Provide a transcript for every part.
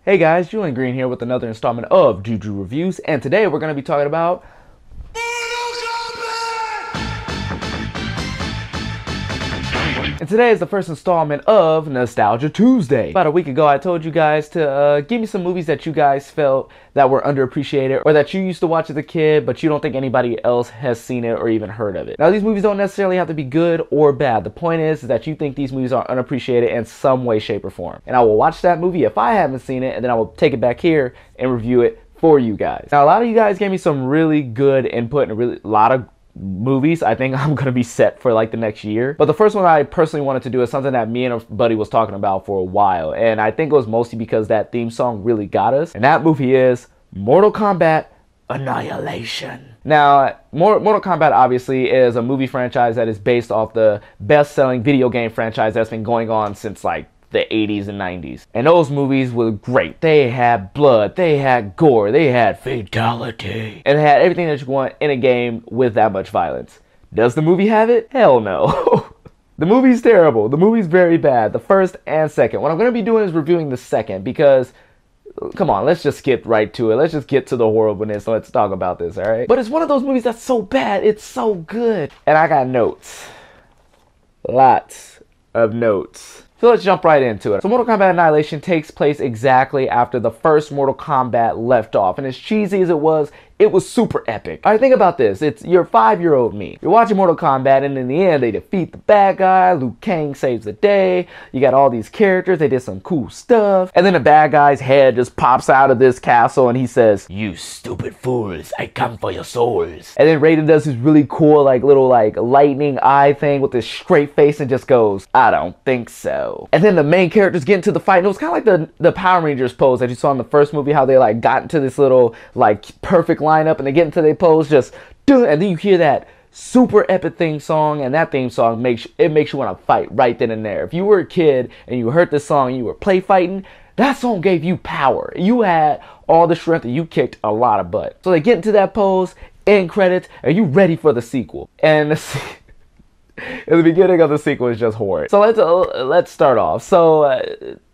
Hey guys, Julian Green here with another installment of Juju Reviews, and today we're going to be talking about and today is the first installment of Nostalgia Tuesday. About a week ago, I told you guys to give me some movies that you guys felt that were underappreciated or that you used to watch as a kid, but you don't think anybody else has seen it or even heard of it. Now, these movies don't necessarily have to be good or bad. The point is that you think these movies are unappreciated in some way, shape, or form. And I will watch that movie if I haven't seen it, and then I will take it back here and review it for you guys. Now, a lot of you guys gave me some really good input and a lot of movies. I think I'm gonna be set for like the next year, but the first one I personally wanted to do is something that me and a buddy was talking about for a while, and I think it was mostly because that theme song really got us, and that movie is Mortal Kombat Annihilation. Now, Mortal Kombat obviously is a movie franchise that is based off the best-selling video game franchise that's been going on since like the 80s and 90s. And those movies were great. They had blood, they had gore, they had fatality, and they had everything that you want in a game with that much violence. Does the movie have it? Hell no. The movie's terrible. The movie's very bad, the first and second. What I'm going to be doing is reviewing the second because, come on, let's just skip right to it. Let's just get to the horribleness. Let's talk about this, alright? But it's one of those movies that's so bad, it's so good. And I got notes. Lots of notes. So let's jump right into it. So Mortal Kombat Annihilation takes place exactly after the first Mortal Kombat left off. And as cheesy as it was super epic. Alright, think about this. It's your 5-year-old me. You're watching Mortal Kombat, and in the end, they defeat the bad guy. Liu Kang saves the day. You got all these characters. They did some cool stuff. And then the bad guy's head just pops out of this castle, and he says, "You stupid fools, I come for your souls." And then Raiden does his really cool, like, little, like, lightning eye thing with his straight face and just goes, "I don't think so." And then the main characters get into the fight. And it was kind of like the Power Rangers pose that you saw in the first movie, how they, like, got into this little, like, perfect line up and they get into their pose, just and then you hear that super epic theme song, and that theme song makes you want to fight right then and there. If you were a kid and you heard this song and you were play fighting, that song gave you power. You had all the strength and you kicked a lot of butt. So they get into that pose, end credits, and you ready for the sequel. And in the beginning of the sequel is just horrid. So let's start off. So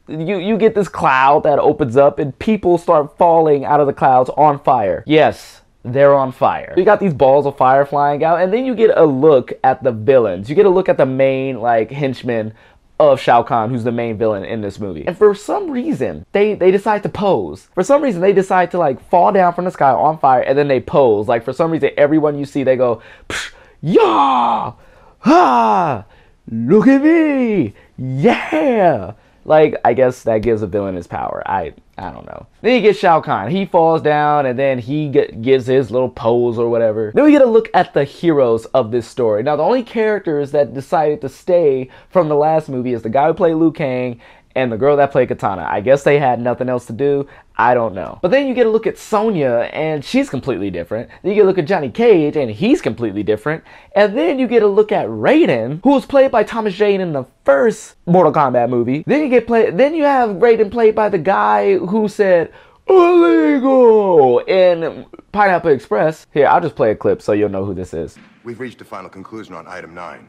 you get this cloud that opens up and people start falling out of the clouds on fire. Yes, they're on fire. You got these balls of fire flying out, and then you get a look at the villains. You get a look at the main, like, henchman of Shao Kahn, who's the main villain in this movie. And for some reason, they decide to pose. For some reason, they decide to, like, fall down from the sky on fire, and then they pose. Like, for some reason, everyone you see, they go, "Yeah! Ha! Look at me! Yeah!" Like, I guess that gives a villain his power. I don't know. Then you get Shao Kahn. He falls down, and then he gives his little pose or whatever. Then we get a look at the heroes of this story. Now, the only characters that decided to stay from the last movie is the guy who played Liu Kang and the girl that played Katana. I guess they had nothing else to do. I don't know. But then you get a look at Sonya, and she's completely different. Then you get a look at Johnny Cage, and he's completely different. And then you get a look at Raiden, who was played by Thomas Jane in the first Mortal Kombat movie. Then you have Raiden played by the guy who said "illegal" in Pineapple Express. Here, I'll just play a clip so you'll know who this is. We've reached a final conclusion on item 9.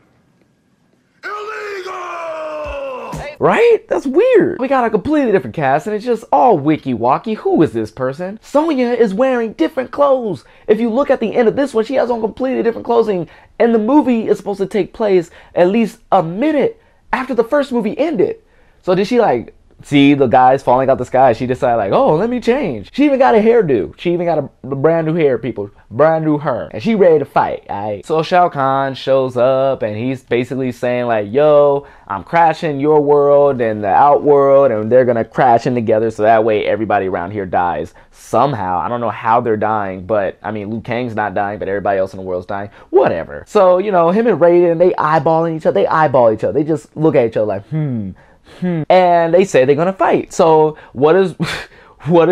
Right? That's weird. We got a completely different cast, and it's just all wiki-walkie. Who is this person? Sonya is wearing different clothes. If you look at the end of this one, she has on completely different clothing, and the movie is supposed to take place at least a minute after the first movie ended. So did she, like, see the guys falling out the sky? She decided, like, oh, let me change. She even got a hairdo. She even got a brand new hair, people. Brand new hair. And she ready to fight, alright? So Shao Kahn shows up, and he's basically saying, like, yo, I'm crashing your world and the outworld, and they're gonna crash in together so that way everybody around here dies. Somehow. I don't know how they're dying, but, I mean, Liu Kang's not dying, but everybody else in the world's dying. Whatever. So, you know, him and Raiden, they eyeballing each other. They eyeball each other. They just look at each other like, and they say they're gonna fight. So what does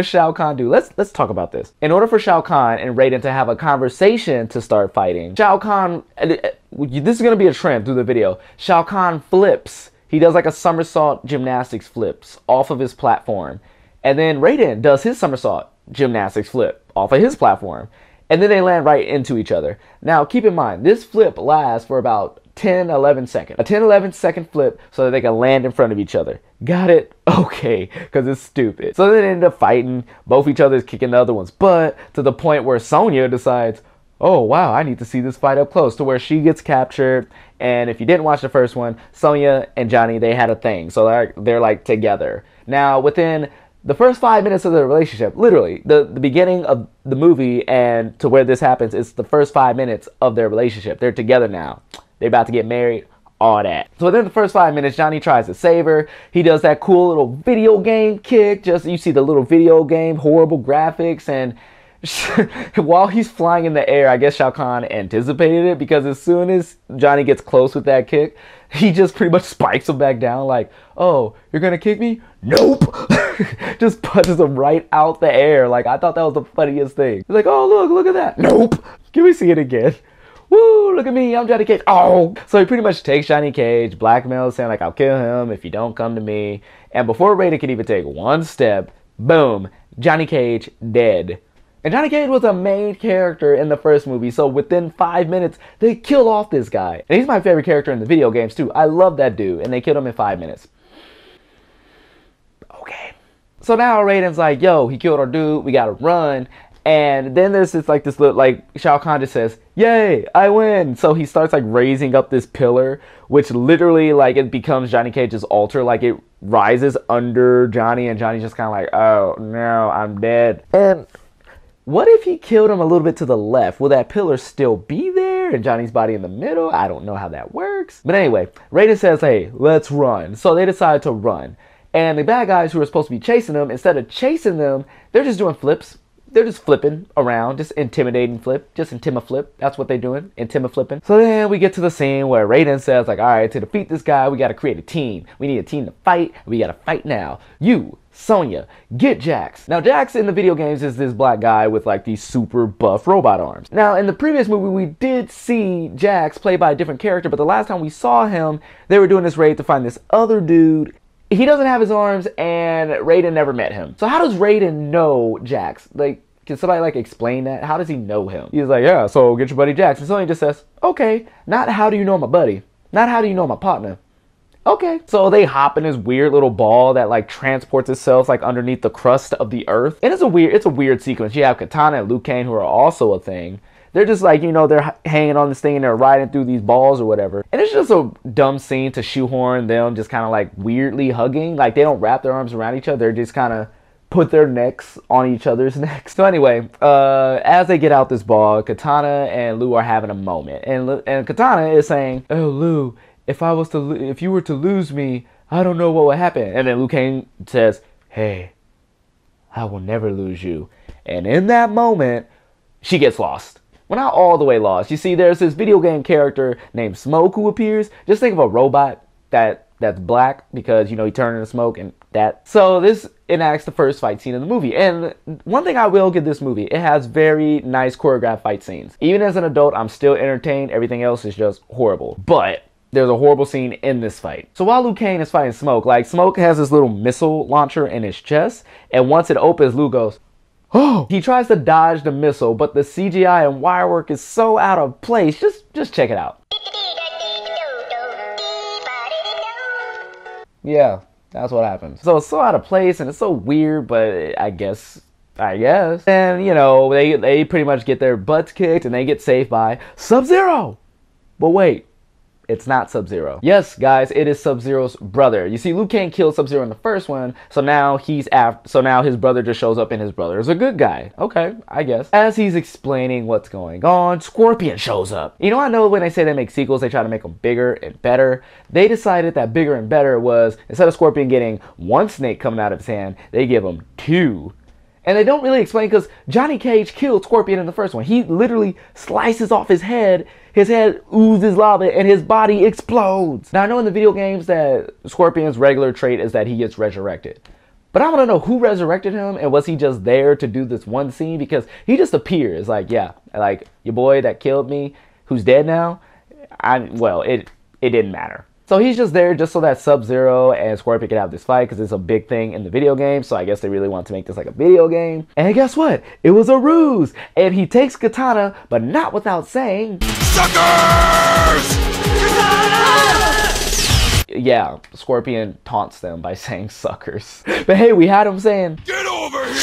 Shao Kahn do? Let's talk about this. In order for Shao Kahn and Raiden to have a conversation to start fighting, Shao Kahn, this is gonna be a trend through the video. Shao Kahn flips. He does like a somersault gymnastics flips off of his platform, and then Raiden does his somersault gymnastics flip off of his platform, and then they land right into each other. Now keep in mind, this flip lasts for about 10-11 second. A 10-11 second flip so that they can land in front of each other. Got it? Okay, because it's stupid. So they end up fighting. Both each other's kicking the other one's butt to the point where Sonya decides, oh wow, I need to see this fight up close, to where she gets captured. And if you didn't watch the first one, Sonya and Johnny, they had a thing. So they're like together. Now within the first 5 minutes of the relationship, literally the beginning of the movie and to where this happens, it's the first 5 minutes of their relationship. They're together now. They're about to get married. All that. So within the first 5 minutes, Johnny tries to save her. He does that cool little video game kick. Just, you see the little video game, horrible graphics, and while he's flying in the air, I guess Shao Kahn anticipated it, because as soon as Johnny gets close with that kick, he just pretty much spikes him back down like, oh, you're gonna kick me? Nope! Just punches him right out the air. Like, I thought that was the funniest thing. He's like, oh, look at that. Nope! Can we see it again? Woo, look at me, I'm Johnny Cage. Oh! So he pretty much takes Johnny Cage, blackmails, saying like, I'll kill him if you don't come to me. And before Raiden can even take one step, boom, Johnny Cage dead. And Johnny Cage was a main character in the first movie, so within 5 minutes, they kill off this guy. And he's my favorite character in the video games too. I love that dude, and they killed him in 5 minutes. Okay. So now Raiden's like, yo, he killed our dude, we gotta run. And then there's this little, like, Shao Kahn just says, yay, I win. So he starts like raising up this pillar, which literally, like, it becomes Johnny Cage's altar. Like, it rises under Johnny, and Johnny's just kind of like, oh no, I'm dead. And what if he killed him a little bit to the left? Will that pillar still be there and Johnny's body in the middle? I don't know how that works. But anyway, Raiden says, hey, let's run. So they decide to run. And the bad guys who are supposed to be chasing them, instead of chasing them, they're just doing flips. They're just flipping around, just intimidating flip, just intima-flip. That's what they're doing, intima-flipping. So then we get to the scene where Raiden says, like, all right, to defeat this guy, we got to create a team. We need a team to fight. We got to fight now. You, Sonya, get Jax. Now, Jax in the video games is this black guy with like these super buff robot arms. Now, in the previous movie, we did see Jax played by a different character, but the last time we saw him, they were doing this raid to find this other dude. He doesn't have his arms, and Raiden never met him. So how does Raiden know Jax? Like, can somebody like explain that? How does he know him? He's like, yeah, so get your buddy Jax. And Sonya just says, okay, not how do you know my buddy? Not how do you know my partner? Okay. So they hop in this weird little ball that like transports itself like underneath the crust of the earth. And it's a weird sequence. You have Katana and Liu Kang, who are also a thing. They're just like, you know, they're hanging on this thing and they're riding through these balls or whatever. And it's just a dumb scene to shoehorn them just kind of like weirdly hugging. Like, they don't wrap their arms around each other. They're just kind of put their necks on each other's necks. So anyway, as they get out this ball, Katana and Liu are having a moment. And Katana is saying, oh, Liu, if you were to lose me, I don't know what would happen. And then Liu Kang says, hey, I will never lose you. And in that moment, she gets lost. Well, not all the way lost. You see, there's this video game character named Smoke who appears. Just think of a robot that's black, because, you know, he turned into smoke and that. So this enacts the first fight scene in the movie. And one thing I will give this movie, it has very nice choreographed fight scenes. Even as an adult, I'm still entertained. Everything else is just horrible. But there's a horrible scene in this fight. So while Liu Kang is fighting Smoke, like, Smoke has this little missile launcher in his chest. And once it opens, Liu goes, oh! He tries to dodge the missile, but the CGI and wire work is so out of place. Just check it out. Yeah, that's what happens. So it's so out of place and it's so weird, but I guess. And, you know, they pretty much get their butts kicked and they get saved by Sub-Zero. But wait, it's not Sub-Zero. Yes, guys, it is Sub-Zero's brother. You see, Liu Kang killed Sub-Zero in the first one, so now now his brother just shows up, and his brother is a good guy. Okay, I guess. As he's explaining what's going on, Scorpion shows up. You know, I know when they say they make sequels, they try to make them bigger and better. They decided that bigger and better was, instead of Scorpion getting one snake coming out of his hand, they give him two. And they don't really explain, because Johnny Cage killed Scorpion in the first one. He literally slices off his head oozes lava, and his body explodes. Now, I know in the video games that Scorpion's regular trait is that he gets resurrected. But I want to know who resurrected him, and was he just there to do this one scene? Because he just appears, like, yeah, like, your boy that killed me, who's dead now, well, it didn't matter. So he's just there just so that Sub-Zero and Scorpion can have this fight, because it's a big thing in the video game. So I guess they really want to make this like a video game. And guess what? It was a ruse. And he takes Katana, but not without saying, suckers! Katana! yeah, Scorpion taunts them by saying suckers. But hey, we had him saying, "Get over here!"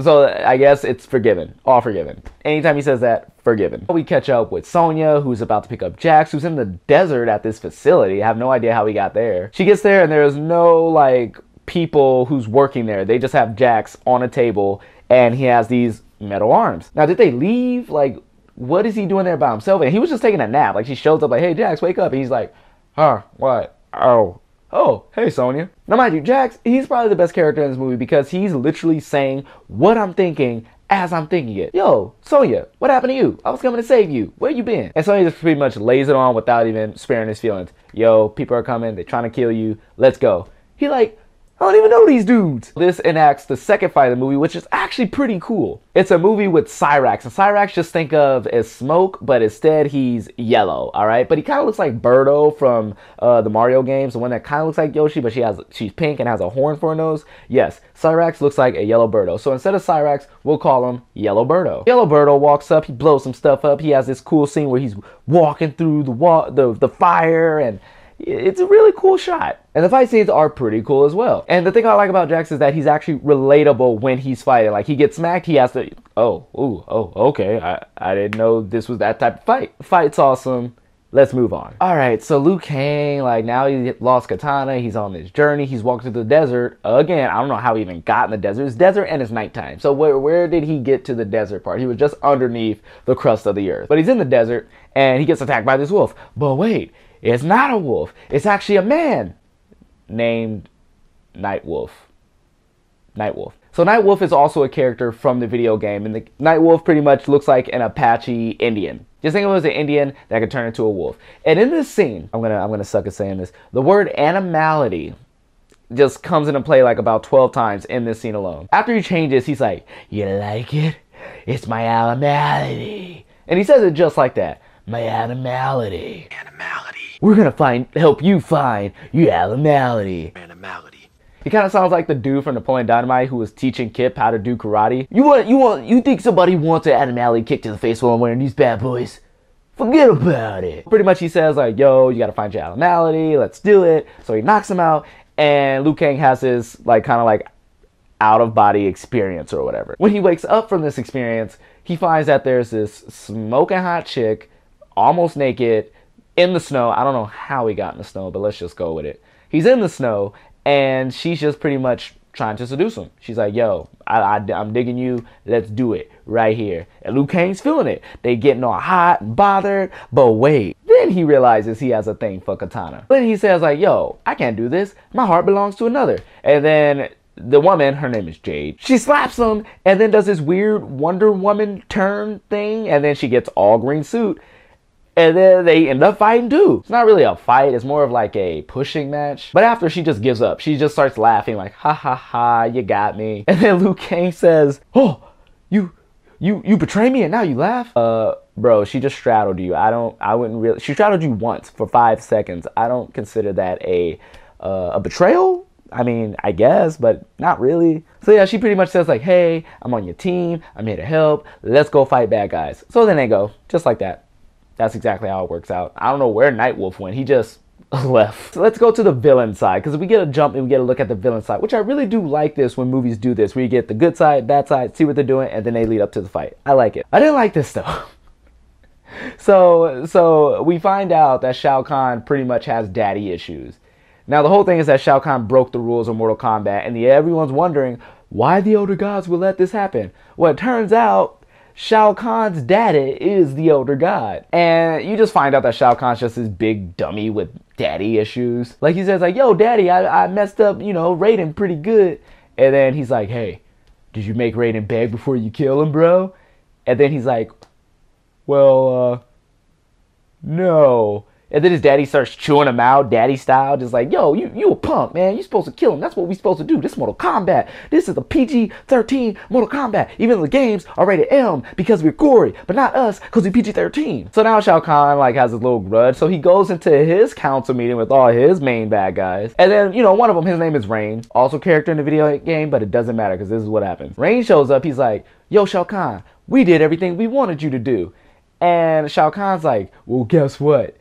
So I guess it's forgiven. All forgiven. Anytime he says that, forgiven. We catch up with Sonya, who's about to pick up Jax, who's in the desert at this facility. I have no idea how he got there. She gets there and there's no, like, people who's working there. They just have Jax on a table and he has these metal arms. Now, did they leave? Like, what is he doing there by himself? And he was just taking a nap. Like, she shows up like, "Hey, Jax, wake up." And he's like, "Huh, what? Oh, hey, Sonya." Now, mind you, Jax, he's probably the best character in this movie because he's literally saying what I'm thinking as I'm thinking it. "Yo, Sonya, what happened to you? I was coming to save you. Where you been?" And Sonya just pretty much lays it on without even sparing his feelings. "Yo, people are coming. They're trying to kill you. Let's go." He like, "I don't even know these dudes." This enacts the second fight of the movie, which is actually pretty cool. It's a movie with Cyrax, and Cyrax just think of as smoke, but instead he's yellow, all right? But he kind of looks like Birdo from the Mario games, the one that kind of looks like Yoshi, but she's pink and has a horn for a nose. Yes, Cyrax looks like a yellow Birdo. So instead of Cyrax, we'll call him Yellow Birdo. Yellow Birdo walks up, he blows some stuff up. He has this cool scene where he's walking through the fire, and it's a really cool shot. And the fight scenes are pretty cool as well. And the thing I like about Jax is that he's actually relatable when he's fighting. Like, he gets smacked, he has to, okay, I didn't know this was that type of fight. The fight's awesome. Let's move on. All right, so Liu Kang, like, now he lost Katana. He's on this journey. He's walking through the desert. Again, I don't know how he even got in the desert. It's desert and it's nighttime. So where did he get to the desert part? He was just underneath the crust of the earth. But he's in the desert, and he gets attacked by this wolf. But wait, it's not a wolf. It's actually a man named Nightwolf. So Nightwolf is also a character from the video game, and the Nightwolf pretty much looks like an Apache Indian. Just think of it as an Indian that could turn into a wolf. And in this scene, I'm gonna suck at saying this, the word animality just comes into play like about 12 times in this scene alone. After he changes, he's like, "You like it? It's my animality." And he says it just like that. My animality. We're gonna help you find your animality. He kind of sounds like the dude from Napoleon Dynamite who was teaching Kip how to do karate. You think somebody wants an animality kick to the face while I'm wearing these bad boys? Forget about it. Pretty much he says like, "Yo, you gotta find your animality. Let's do it." So he knocks him out, and Liu Kang has his like kind of like out of body experience or whatever. When he wakes up from this experience, he finds that there's this smoking hot chick, almost naked, in the snow. I don't know how he got in the snow, but let's just go with it. He's in the snow, and she's just pretty much trying to seduce him. She's like, "Yo, I'm digging you. Let's do it right here." And Liu Kang's feeling it. They getting all hot and bothered, but wait. Then he realizes he has a thing for Katana. Then he says like, "Yo, I can't do this. My heart belongs to another." And then the woman, her name is Jade, she slaps him and then does this weird Wonder Woman turn thing, and then she gets all green suit. And then they end up fighting too. It's not really a fight. It's more of like a pushing match. But after, she just gives up. She just starts laughing like, "Ha ha ha, you got me." And then Liu Kang says, "Oh, you betray me and now you laugh?" Bro, she just straddled you. She straddled you once for 5 seconds. I don't consider that a betrayal. I mean, I guess, but not really. So yeah, she pretty much says like, "Hey, I'm on your team. I'm here to help. Let's go fight bad guys." So then they go, just like that. That's exactly how it works out. I don't know where Nightwolf went. He just left. So let's go to the villain side, because we get a jump and we get a look at the villain side, which I really do like this when movies do this, where you get the good side, bad side, see what they're doing, and then they lead up to the fight. I like it. I didn't like this though. So we find out that Shao Kahn pretty much has daddy issues. Now the whole thing is that Shao Kahn broke the rules of Mortal Kombat, and everyone's wondering why the Elder Gods will let this happen. Well, it turns out Shao Kahn's daddy is the Elder God. And you just find out that Shao Kahn's just this big dummy with daddy issues. Like he says like, "Yo, daddy, I messed up, Raiden pretty good." And then he's like, "Hey, did you make Raiden beg before you kill him, bro?" And then he's like, "Well, no." And then his daddy starts chewing him out, daddy style, just like, "Yo, you a punk, man. You supposed to kill him. That's what we supposed to do. This is Mortal Kombat. This is a PG-13 Mortal Kombat. Even the games are rated M because we're gory, but not us because we're PG-13. So now Shao Kahn like has a little grudge. So he goes into his council meeting with all his main bad guys. And then, one of them, his name is Rain. Also character in the video game, but it doesn't matter because this is what happens. Rain shows up. He's like, "Yo, Shao Kahn, we did everything we wanted you to do." And Shao Kahn's like, "Well, guess what?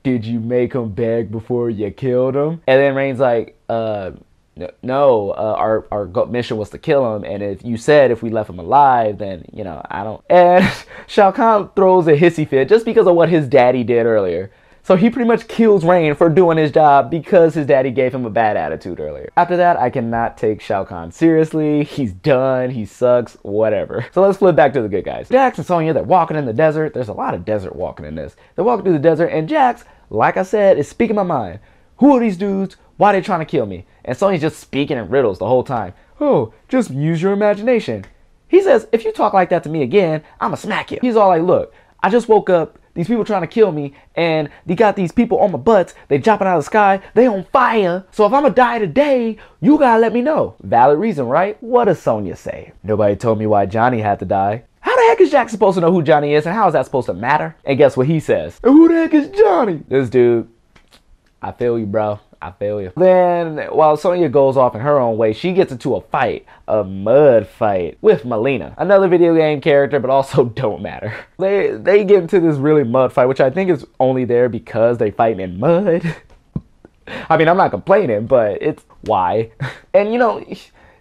Did you make him beg before you killed him? And then Rain's like, no, our mission was to kill him, and if you said if we left him alive, then, you know, I don't. And Shao Kahn throws a hissy fit just because of what his daddy did earlier. So he pretty much kills Rain for doing his job because his daddy gave him a bad attitude earlier. After that, I cannot take Shao Kahn seriously. He's done, he sucks, whatever. So let's flip back to the good guys. Jax and Sonya, they're walking in the desert. There's a lot of desert walking in this. They're walking through the desert, and Jax, like I said, is speaking my mind. Who are these dudes? Why are they trying to kill me? And Sonya's just speaking in riddles the whole time. Oh, just use your imagination. He says, if you talk like that to me again, I'ma smack you. He's all like, look, I just woke up, these people trying to kill me, and they got these people on my butts, they jumping out of the sky, they on fire. So if I'ma die today, you gotta let me know. Valid reason, right? What does Sonya say? Nobody told me why Johnny had to die. How the heck is Jack supposed to know who Johnny is, and how is that supposed to matter? And guess what he says? Who the heck is Johnny? This dude, I feel you, bro. I feel you. Then, while Sonya goes off in her own way, she gets into a fight, a mud fight, with Mileena. Another video game character, but also don't matter. They get into this really mud fight, which I think is only there because they fight in mud. I mean, I'm not complaining, but it's why. And you know,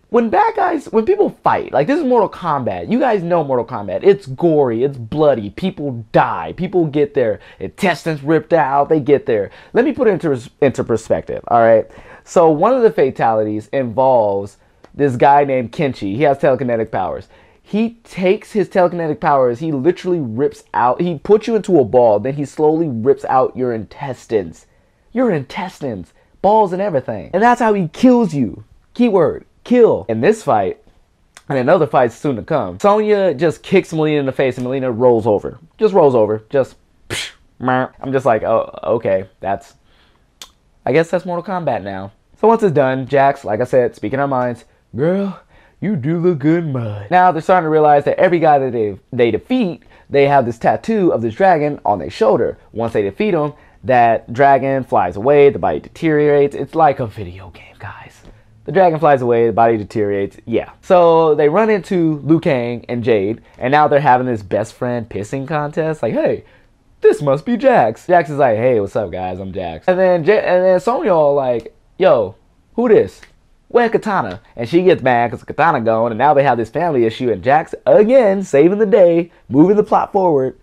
when people fight, like this is Mortal Kombat. You guys know Mortal Kombat. It's gory, it's bloody, people die, people get their intestines ripped out, they get there. Let me put it into perspective, all right? So one of the fatalities involves this guy named Kenshi. He has telekinetic powers. He takes his telekinetic powers, he literally rips out, he puts you into a ball, then he slowly rips out your intestines. Your intestines, balls and everything. And that's how he kills you. Keyword. Kill. In this fight, and another fight soon to come, Sonya just kicks Mileena in the face and Mileena rolls over. Just rolls over. Just, psh, I'm just like, oh, okay, I guess that's Mortal Kombat now. So once it's done, Jax, like I said, speaking our minds, girl, you do look good in mud. Now they're starting to realize that every guy that they defeat, they have this tattoo of this dragon on their shoulder. Once they defeat him, that dragon flies away, the body deteriorates. It's like a video game, guys. The dragon flies away, the body deteriorates, yeah. So they run into Liu Kang and Jade, and now they're having this best friend pissing contest. Like, hey, this must be Jax. Jax is like, hey, what's up, guys? I'm Jax. And then Sonya all like, yo, who this? Where Katana? And she gets mad because Katana gone, and now they have this family issue, and Jax, again, saving the day, moving the plot forward.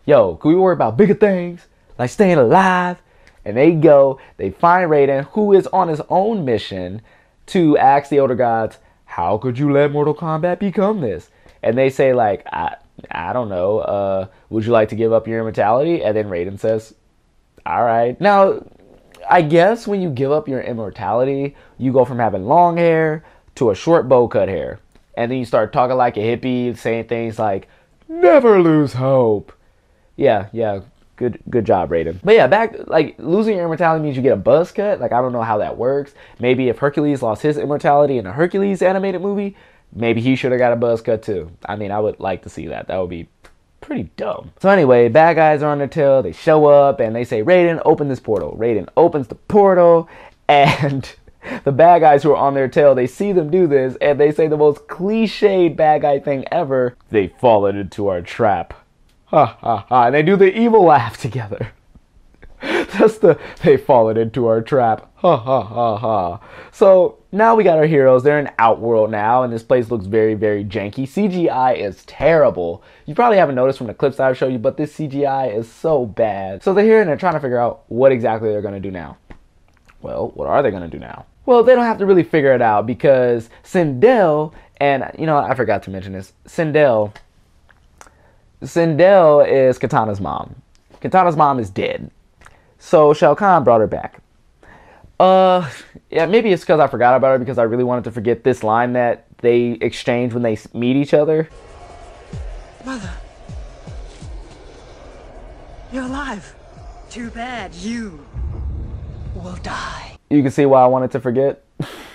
Yo, can we worry about bigger things, like staying alive? And they go, they find Raiden, who is on his own mission to ask the Elder Gods, how could you let Mortal Kombat become this? And they say like, I don't know, would you like to give up your immortality? And then Raiden says, all right. Now, I guess when you give up your immortality, you go from having long hair to a short bow cut hair. And then you start talking like a hippie, saying things like, never lose hope. Yeah. Good job, Raiden. But yeah, like losing your immortality means you get a buzz cut. Like I don't know how that works. Maybe if Hercules lost his immortality in a Hercules animated movie, maybe he should have got a buzz cut too. I mean, I would like to see that. That would be pretty dumb. So anyway, bad guys are on their tail. They show up and they say, Raiden, open this portal. Raiden opens the portal, and the bad guys who are on their tail, they see them do this and they say the most cliched bad guy thing ever. They've fallen into our trap. Ha ha ha, and they do the evil laugh together. They've fallen into our trap. Ha ha ha ha. So now we got our heroes. They're in Outworld now, and this place looks very, very janky. CGI is terrible. You probably haven't noticed from the clips that I've showed you, but this CGI is so bad. So they're here and they're trying to figure out what exactly they're going to do now. Well, what are they going to do now? Well, they don't have to really figure it out because Sindel, and you know, I forgot to mention this, Sindel is Katana's mom. Katana's mom is dead. So Shao Kahn brought her back. Yeah, maybe it's because I forgot about her because I really wanted to forget this line that they exchange when they meet each other. Mother, you're alive. Too bad you will die. You can see why I wanted to forget.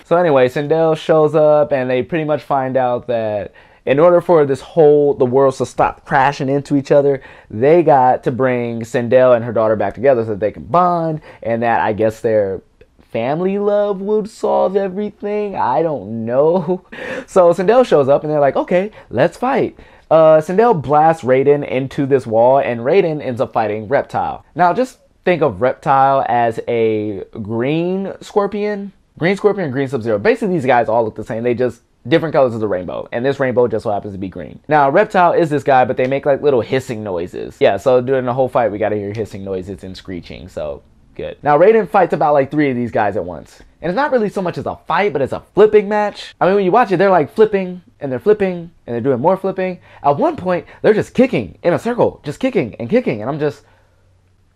So anyway, Sindel shows up and they pretty much find out that in order for the world to stop crashing into each other, they got to bring Sindel and her daughter back together so that they can bond, and that I guess their family love would solve everything. I don't know. So Sindel shows up and they're like, okay, let's fight. Sindel blasts Raiden into this wall and Raiden ends up fighting Reptile. Now just think of Reptile as a green scorpion. Green Scorpion and Green Sub-Zero. Basically, these guys all look the same. They just different colors of the rainbow. And this rainbow just so happens to be green. Now, Reptile is this guy, but they make like little hissing noises. Yeah, so during the whole fight, we got to hear hissing noises and screeching. So, good. Now, Raiden fights about like 3 of these guys at once. And it's not really so much as a fight, but it's a flipping match. I mean, when you watch it, they're like flipping, and they're flipping, and they're doing more flipping. At one point, they're just kicking in a circle. Just kicking and kicking. And I'm just,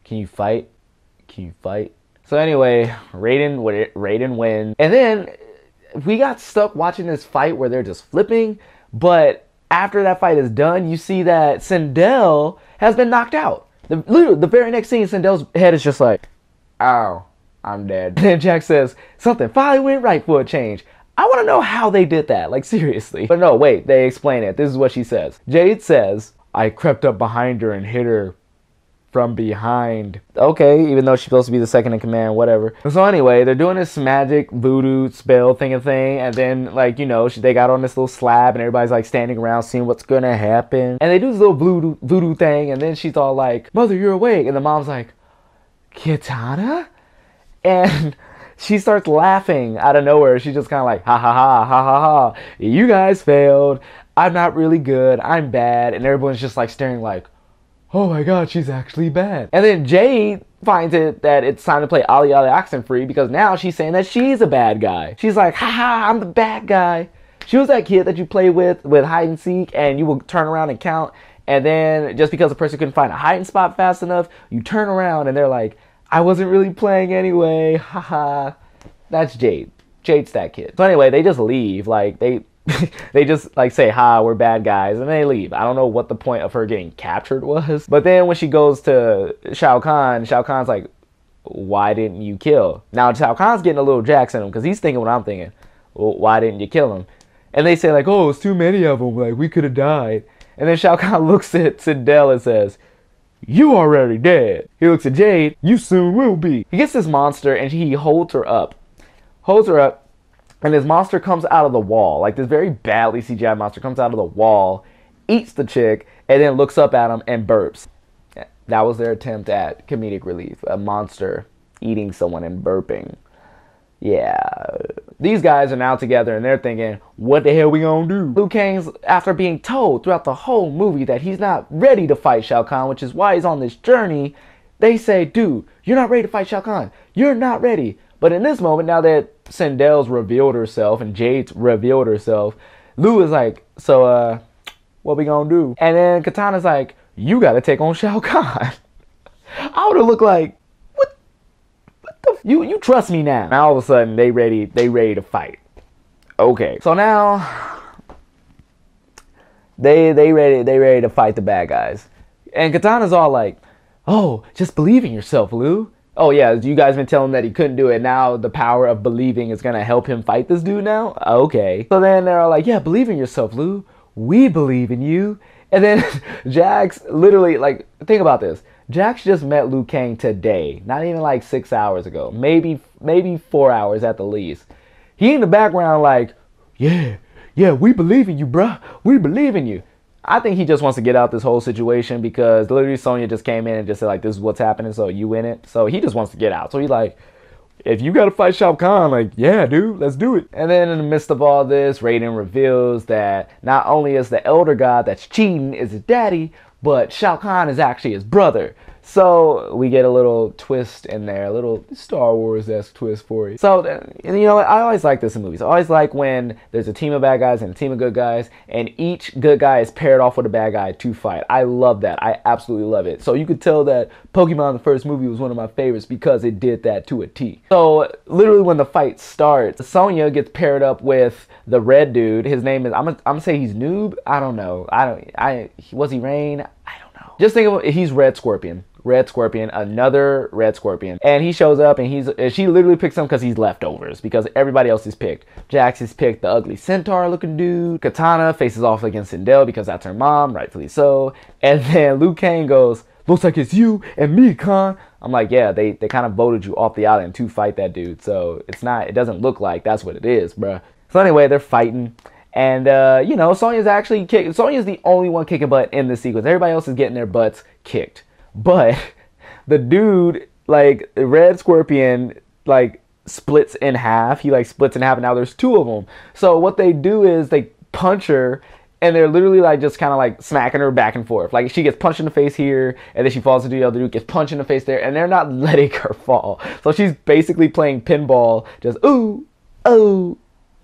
can you fight? Can you fight? So anyway, Raiden wins. And then we got stuck watching this fight where they're just flipping. But after that fight is done, you see that Sindel has been knocked out. The very next scene, Sindel's head is just like, ow, I'm dead. And then Jack says, something finally went right for a change. I want to know how they did that, like seriously. But no, wait, they explain it. This is what she says. Jade says, I crept up behind her and hit her from behind. Okay, even though she's supposed to be the second in command, whatever. So anyway, they're doing this magic voodoo spell thing, and then, like, you know, they got on this little slab and everybody's like standing around seeing what's gonna happen. And they do this little voodoo thing, and then she's all like, Mother, you're awake. And the mom's like, Kitana? And she starts laughing out of nowhere. She's just kind of like, ha ha ha, ha ha ha. You guys failed. I'm not really good. I'm bad. And everyone's just like staring like, oh my god, she's actually bad. And then Jade finds it that it's time to play Ali Ali Oxenfree because now she's saying that she's a bad guy. She's like, haha, I'm the bad guy. She was that kid that you play with hide and seek, and you will turn around and count, and then just because a person couldn't find a hiding spot fast enough, you turn around and they're like, I wasn't really playing anyway, haha. That's Jade. Jade's that kid. So anyway, they just leave. Like, they just like say, ha, we're bad guys, and they leave. I don't know what the point of her getting captured was. But then when she goes to Shao Kahn's like, why didn't you kill? Now Shao Kahn's getting a little Jax in him because he's thinking what I'm thinking. Well, why didn't you kill him? And they say like, oh, it's too many of them. Like, we could have died. And then Shao Kahn looks at Sindel and says, you already dead. He looks at Jade, you soon will be. He gets this monster and he holds her up. And this monster comes out of the wall. Like, this very badly CGI monster comes out of the wall, eats the chick, and then looks up at him and burps. That was their attempt at comedic relief. A monster eating someone and burping. Yeah. These guys are now together and they're thinking, what the hell we gonna do? Liu Kang's, after being told throughout the whole movie that he's not ready to fight Shao Kahn, which is why he's on this journey, they say, dude, you're not ready to fight Shao Kahn. You're not ready. But in this moment, now that Sindel's revealed herself and Jade's revealed herself, Liu is like, so, what we gonna do? And then Katana's like, you gotta take on Shao Kahn. I would've looked like, what the, you trust me now. Now all of a sudden, they ready to fight. Okay, so now, they ready to fight the bad guys. And Katana's all like, oh, just believe in yourself, Liu. Oh yeah, you guys been telling him that he couldn't do it. Now the power of believing is gonna help him fight this dude now? Okay. So then they're all like, yeah, believe in yourself, Liu. We believe in you. And then Jax literally, like, think about this. Jax just met Liu Kang today. Not even like 6 hours ago. Maybe 4 hours at the least. He in the background like, yeah, we believe in you, bruh. We believe in you. I think he just wants to get out this whole situation because literally Sonya just came in and just said like, this is what's happening, so you in it. So he just wants to get out. So he's like, if you gotta fight Shao Kahn, like, yeah, dude, let's do it. And then in the midst of all this, Raiden reveals that not only is the elder god that's cheating is his daddy, but Shao Kahn is actually his brother. So we get a little twist in there, a little Star Wars-esque twist for you. So, you know, I always like this in movies. I always like when there's a team of bad guys and a team of good guys, and each good guy is paired off with a bad guy to fight. I love that. I absolutely love it. So you could tell that Pokemon the first movie was one of my favorites because it did that to a T. So literally when the fight starts, Sonya gets paired up with the red dude. His name is, I'm gonna say he's Noob. I don't know. Was he Rain? I don't know. Just think of it, he's Red Scorpion. Red Scorpion, another Red Scorpion. And he shows up and she literally picks him because he's leftovers, because everybody else is picked. Jax is picked the ugly centaur looking dude. Katana faces off against Sindel because that's her mom, rightfully so. And then Liu Kang goes, looks like it's you and me, Khan. I'm like, yeah, they kind of voted you off the island to fight that dude. So it doesn't look like that's what it is, bruh. So anyway, they're fighting. And, you know, Sonya's the only one kicking butt in this sequence. Everybody else is getting their butts kicked. But the dude Like, Red Scorpion, like, splits in half. He, like, splits in half, and now there's two of them. So what they do is they punch her, and they're literally, like, just kind of, like, smacking her back and forth. Like, she gets punched in the face here, and then she falls into the other dude, gets punched in the face there, and they're not letting her fall. So she's basically playing pinball, just, ooh, oh,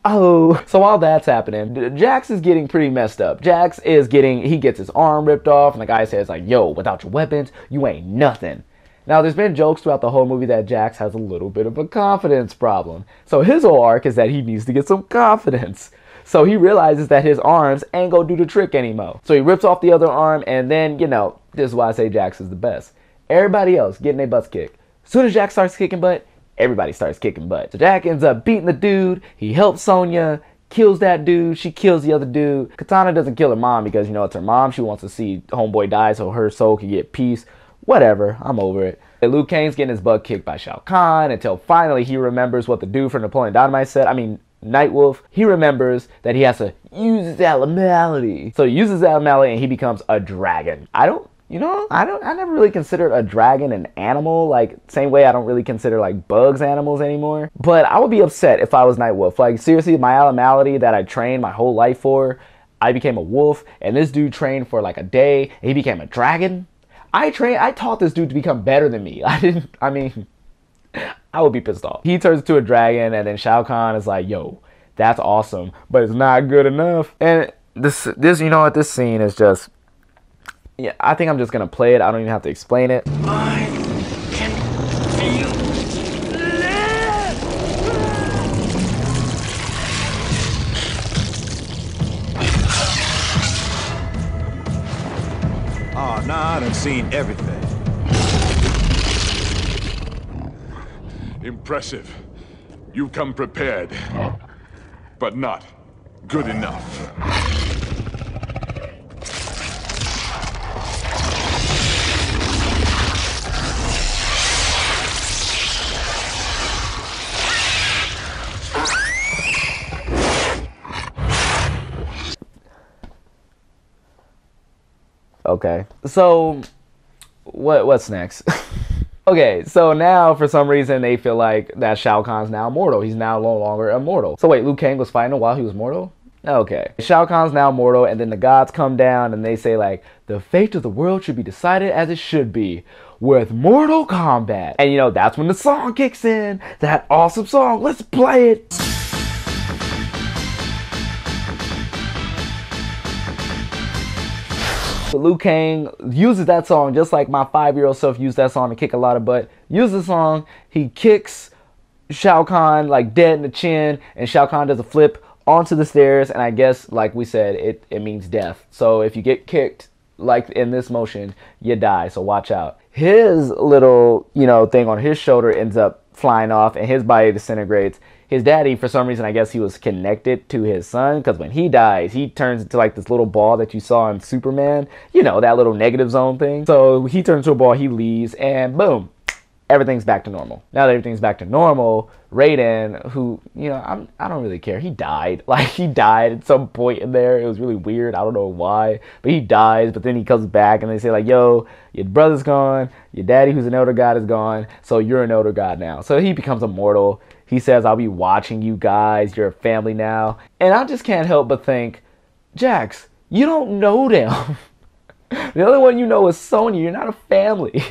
oh. So while that's happening, Jax is getting pretty messed up. Jax is getting, he gets his arm ripped off, and the guy says, like, yo, without your weapons, you ain't nothing. Now, there's been jokes throughout the whole movie that Jax has a little bit of a confidence problem. So his whole arc is that he needs to get some confidence. So he realizes that his arms ain't gonna do the trick anymore. So he rips off the other arm, and then, you know, this is why I say Jax is the best. Everybody else getting their butts kicked. As soon as Jax starts kicking butt, everybody starts kicking butt. So Jax ends up beating the dude. He helps Sonya, kills that dude. She kills the other dude. Katana doesn't kill her mom because, you know, it's her mom. She wants to see homeboy die so her soul can get peace. Whatever, I'm over it. Liu Kang's getting his butt kicked by Shao Kahn until finally he remembers what the dude from Napoleon Dynamite said. I mean, Nightwolf. He remembers that he has to use his animality. So he uses his animality and he becomes a dragon. I never really considered a dragon an animal. Like, same way I don't really consider, like, bugs animals anymore. But I would be upset if I was Nightwolf. Like, seriously, my animality that I trained my whole life for, I became a wolf, and this dude trained for like a day, and he became a dragon. I taught this dude to become better than me. I would be pissed off. He turns into a dragon, and then Shao Kahn is like, yo, that's awesome, but it's not good enough. And this, you know what, this scene is just, yeah, I think I'm just gonna play it. I don't even have to explain it. I can feel live. Oh, nah, I done seen everything. Impressive. You've come prepared, but not good enough. Okay, so what's next? Okay, so now for some reason they feel like that Shao Kahn's now mortal. He's now no longer immortal. So wait, Liu Kang was fighting him while he was mortal? Okay. Shao Kahn's now mortal, and then the gods come down and they say, like, the fate of the world should be decided as it should be, with Mortal Kombat. And you know, that's when the song kicks in. That awesome song. Let's play it. Liu Kang uses that song just like my 5-year-old self used that song to kick a lot of butt. Uses the song, he kicks Shao Kahn like dead in the chin, and Shao Kahn does a flip onto the stairs, and I guess, like we said, it means death. So if you get kicked like in this motion, you die, so watch out. His little, you know, thing on his shoulder ends up flying off, and his body disintegrates. His daddy, for some reason, I guess he was connected to his son, because when he dies, he turns into like this little ball that you saw in Superman. You know, that little negative zone thing. So he turns into a ball, he leaves, and boom, everything's back to normal. Now that everything's back to normal, Raiden, who, you know, I don't really care. He died. Like, he died at some point in there. It was really weird. I don't know why. But he dies, but then he comes back, and they say, like, yo, your brother's gone. Your daddy, who's an elder god, is gone. So you're an elder god now. So he becomes immortal. He says, I'll be watching you guys. You're a family now. And I just can't help but think, Jax, you don't know them. The only one you know is Sonya. You're not a family.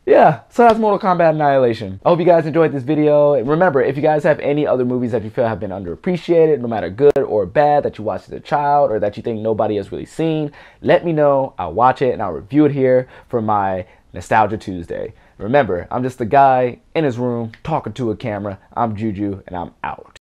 Yeah, so that's Mortal Kombat Annihilation. I hope you guys enjoyed this video. And remember, if you guys have any other movies that you feel have been underappreciated, no matter good or bad, that you watched as a child, or that you think nobody has really seen, let me know. I'll watch it and I'll review it here for my Nostalgia Tuesday. Remember, I'm just a guy in his room talking to a camera. I'm Juju, and I'm out.